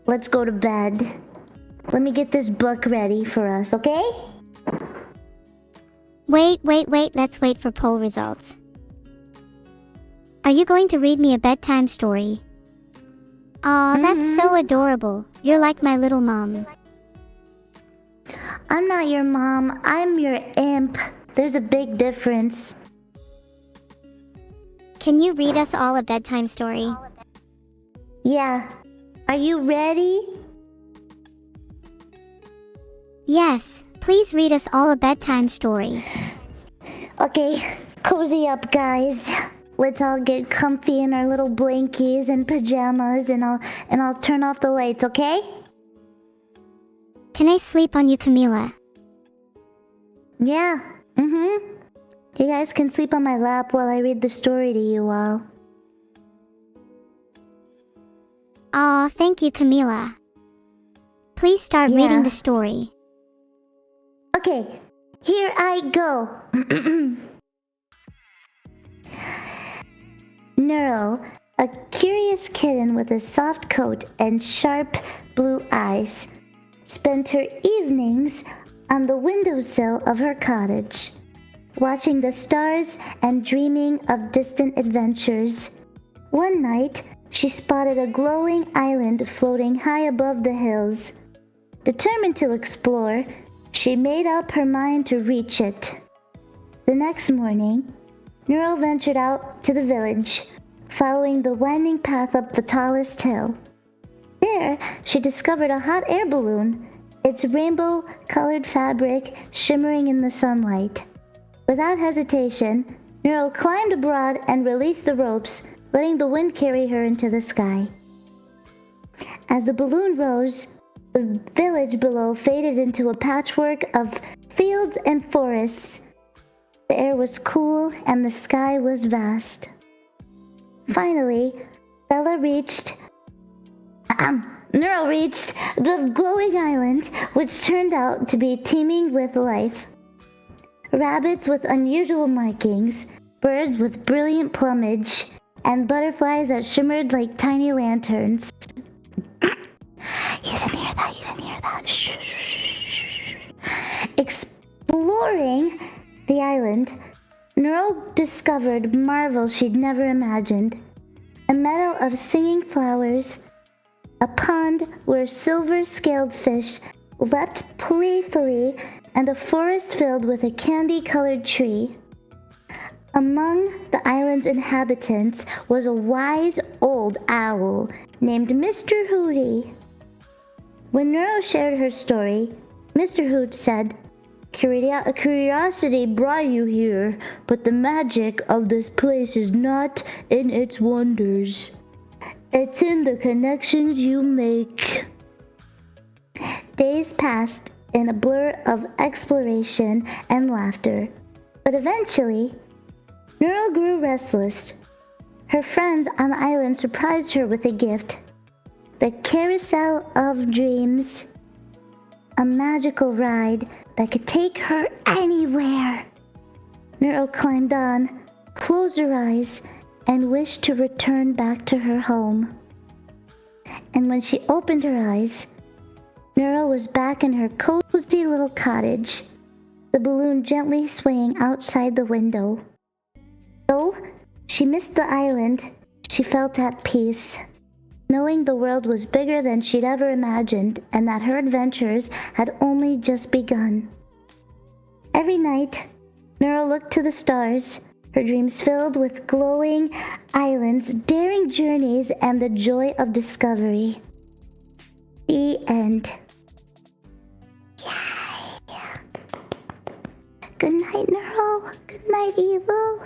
let's go to bed. Let me get this book ready for us, okay? Wait, let's wait for poll results. Are you going to read me a bedtime story? Aw, that's so adorable. You're like my little mom. I'm not your mom, I'm your imp. There's a big difference. Can you read us all a bedtime story? Yeah. Are you ready? Yes, please read us all a bedtime story. Okay, cozy up, guys. Let's all get comfy in our little blankies and pajamas, and I'll turn off the lights, okay? Can I sleep on you, Camila? Yeah. You guys can sleep on my lap while I read the story to you all. Aw, thank you, Camila. Please start reading the story. Okay, here I go. Neuro, a curious kitten with a soft coat and sharp blue eyes, spent her evenings on the windowsill of her cottage, watching the stars and dreaming of distant adventures. One night, she spotted a glowing island floating high above the hills. Determined to explore, she made up her mind to reach it. The next morning, Neuro ventured out to the village, following the winding path up the tallest hill. There, she discovered a hot air balloon, its rainbow-colored fabric shimmering in the sunlight. Without hesitation, Neuro climbed aboard and released the ropes, letting the wind carry her into the sky. As the balloon rose, the village below faded into a patchwork of fields and forests. The air was cool and the sky was vast. Finally, Neuro reached the glowing island, which turned out to be teeming with life. Rabbits with unusual markings, birds with brilliant plumage, and butterflies that shimmered like tiny lanterns. You didn't hear that. Shh. Exploring the island, Neuro discovered marvels she'd never imagined. A meadow of singing flowers, a pond where silver-scaled fish leapt playfully, and a forest filled with a candy-colored tree. Among the island's inhabitants was a wise old owl named Mr. Hooty. When Neuro shared her story, Mr. Hoot said, Curiosity brought you here, but the magic of this place is not in its wonders. It's in the connections you make. Days passed in a blur of exploration and laughter, but eventually, Neuro grew restless. Her friends on the island surprised her with a gift. The Carousel of Dreams. A magical ride that could take her anywhere. Neuro climbed on, closed her eyes, and wished to return back to her home. And when she opened her eyes, Neuro was back in her cozy little cottage, the balloon gently swaying outside the window. Though she missed the island, she felt at peace, knowing the world was bigger than she'd ever imagined and that her adventures had only just begun. Every night, Neuro looked to the stars, her dreams filled with glowing islands, daring journeys, and the joy of discovery. The end. Yay! Good night, Neuro. Good night, Evil.